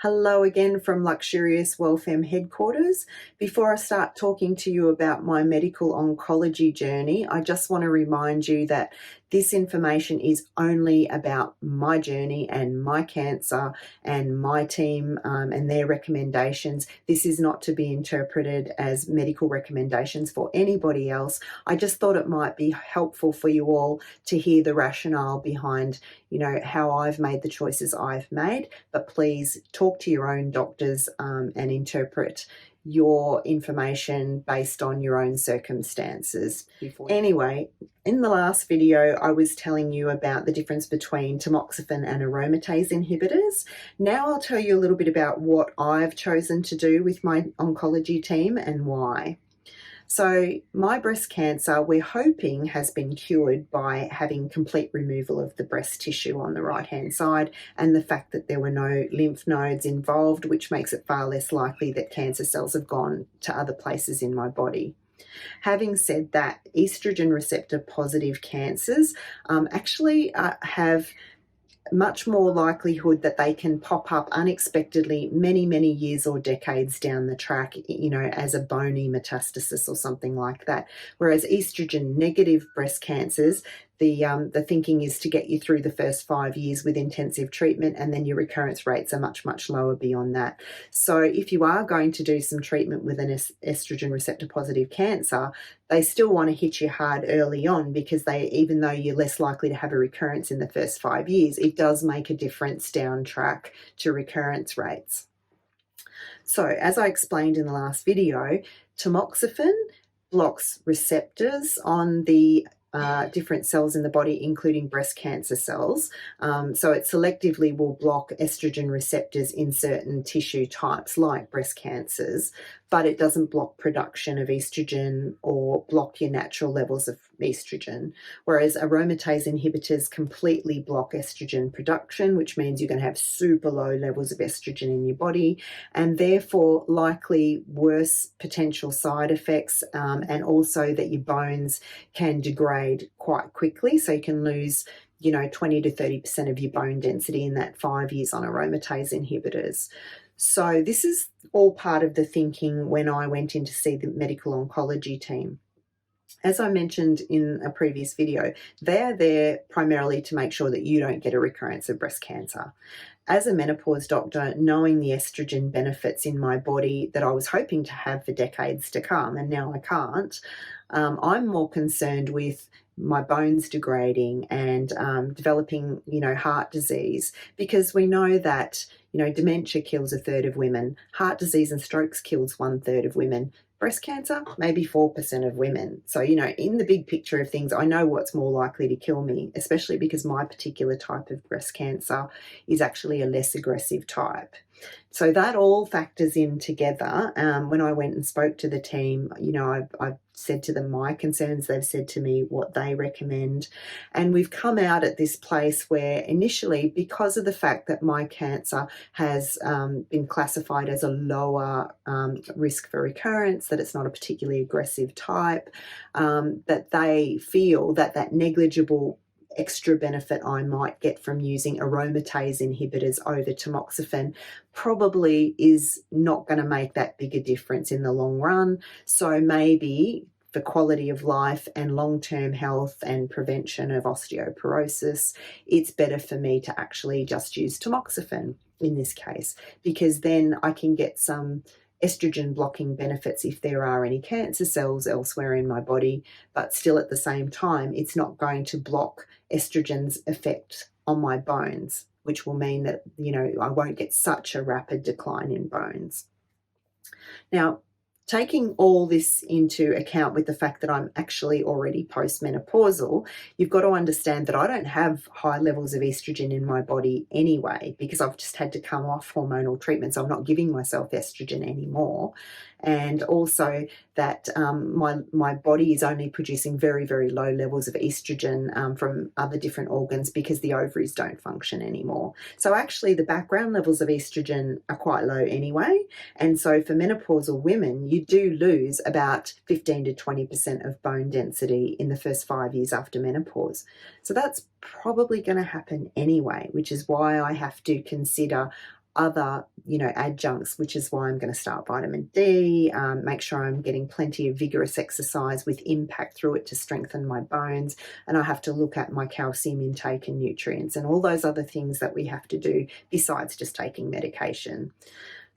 Hello again from Luxurious WellFem headquarters. Before I start talking to you about my medical oncology journey, I just want to remind you that this information is only about my journey and my cancer and my team and their recommendations. This is not to be interpreted as medical recommendations for anybody else. I just thought it might be helpful for you all to hear the rationale behind, how I've made the choices I've made, but please talk to your own doctors and interpret your information based on your own circumstances. Anyway, in the last video, I was telling you about the difference between tamoxifen and aromatase inhibitors. Now I'll tell you a little bit about what I've chosen to do with my oncology team and why. So my breast cancer, we're hoping, has been cured by having complete removal of the breast tissue on the right-hand side and the fact that there were no lymph nodes involved, which makes it far less likely that cancer cells have gone to other places in my body. Having said that, estrogen receptor positive cancers actually have much more likelihood that they can pop up unexpectedly many years or decades down the track, as a bony metastasis or something like that. Whereas estrogen negative breast cancers, the thinking is to get you through the first 5 years with intensive treatment, and then your recurrence rates are much lower beyond that. So if you are going to do some treatment with an estrogen receptor positive cancer, they still want to hit you hard early on, because even though you're less likely to have a recurrence in the first 5 years, it does make a difference down track to recurrence rates. So as I explained in the last video, tamoxifen blocks receptors on the different cells in the body, including breast cancer cells. So it selectively will block estrogen receptors in certain tissue types like breast cancers, but it doesn't block production of estrogen or block your natural levels of estrogen. Whereas aromatase inhibitors completely block estrogen production, which means you're going to have super low levels of estrogen in your body, and therefore likely worse potential side effects, and also that your bones can degrade quite quickly. So you can lose 20 to 30% of your bone density in that 5 years on aromatase inhibitors. So this is all part of the thinking when I went in to see the medical oncology team. As I mentioned in a previous video, they are there primarily to make sure that you don't get a recurrence of breast cancer. As a menopause doctor, knowing the estrogen benefits in my body that I was hoping to have for decades to come, and now I can't, I'm more concerned with my bones degrading and developing, heart disease, because we know that, dementia kills 1/3 of women, heart disease and strokes kills 1/3 of women, breast cancer, maybe 4% of women. So, in the big picture of things, I know what's more likely to kill me, especially because my particular type of breast cancer is actually a less aggressive type. So that all factors in together. When I went and spoke to the team, I've said to them my concerns, they've said to me what they recommend. And we've come out at this place where initially, because of the fact that my cancer has been classified as a lower risk for recurrence, that it's not a particularly aggressive type, that they feel that negligible extra benefit I might get from using aromatase inhibitors over tamoxifen probably is not going to make that big a difference in the long run. So maybe for quality of life and long-term health and prevention of osteoporosis, it's better for me to actually just use tamoxifen in this case, because then I can get some estrogen blocking benefits if there are any cancer cells elsewhere in my body, but still at the same time, it's not going to block estrogen's effect on my bones, which will mean that, I won't get such a rapid decline in bones. Now, taking all this into account with the fact that I'm actually already postmenopausal, you've got to understand that I don't have high levels of estrogen in my body anyway, because I've just had to come off hormonal treatments. I'm not giving myself estrogen anymore. And also that my body is only producing very low levels of estrogen from other different organs, because the ovaries don't function anymore. So actually the background levels of estrogen are quite low anyway. And so for menopausal women, you do lose about 15 to 20% of bone density in the first 5 years after menopause. So that's probably going to happen anyway, which is why I have to consider other, adjuncts, which is why I'm going to start vitamin D, make sure I'm getting plenty of vigorous exercise with impact through it to strengthen my bones. And I have to look at my calcium intake and nutrients and all those other things that we have to do besides just taking medication.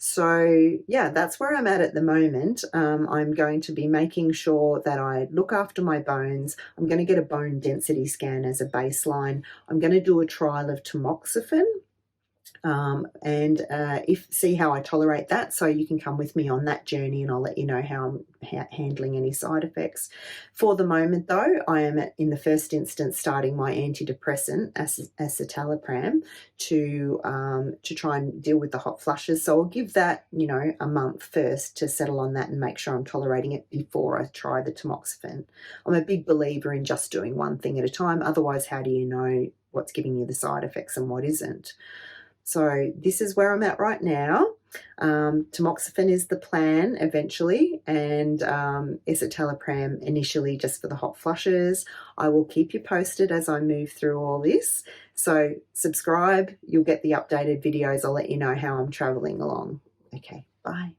So yeah, that's where I'm at the moment. I'm going to be making sure that I look after my bones. I'm going to get a bone density scan as a baseline. I'm going to do a trial of tamoxifen. And see how I tolerate that. So you can come with me on that journey and I'll let you know how I'm handling any side effects. For the moment though, I am in the first instance starting my antidepressant, escitalopram, to try and deal with the hot flushes. So I'll give that, a month first to settle on that and make sure I'm tolerating it before I try the tamoxifen. I'm a big believer in just doing one thing at a time. Otherwise, how do you know what's giving you the side effects and what isn't? So this is where I'm at right now. Tamoxifen is the plan eventually, and escitalopram initially just for the hot flushes. I will keep you posted as I move through all this. So subscribe, you'll get the updated videos. I'll let you know how I'm traveling along. Okay, bye.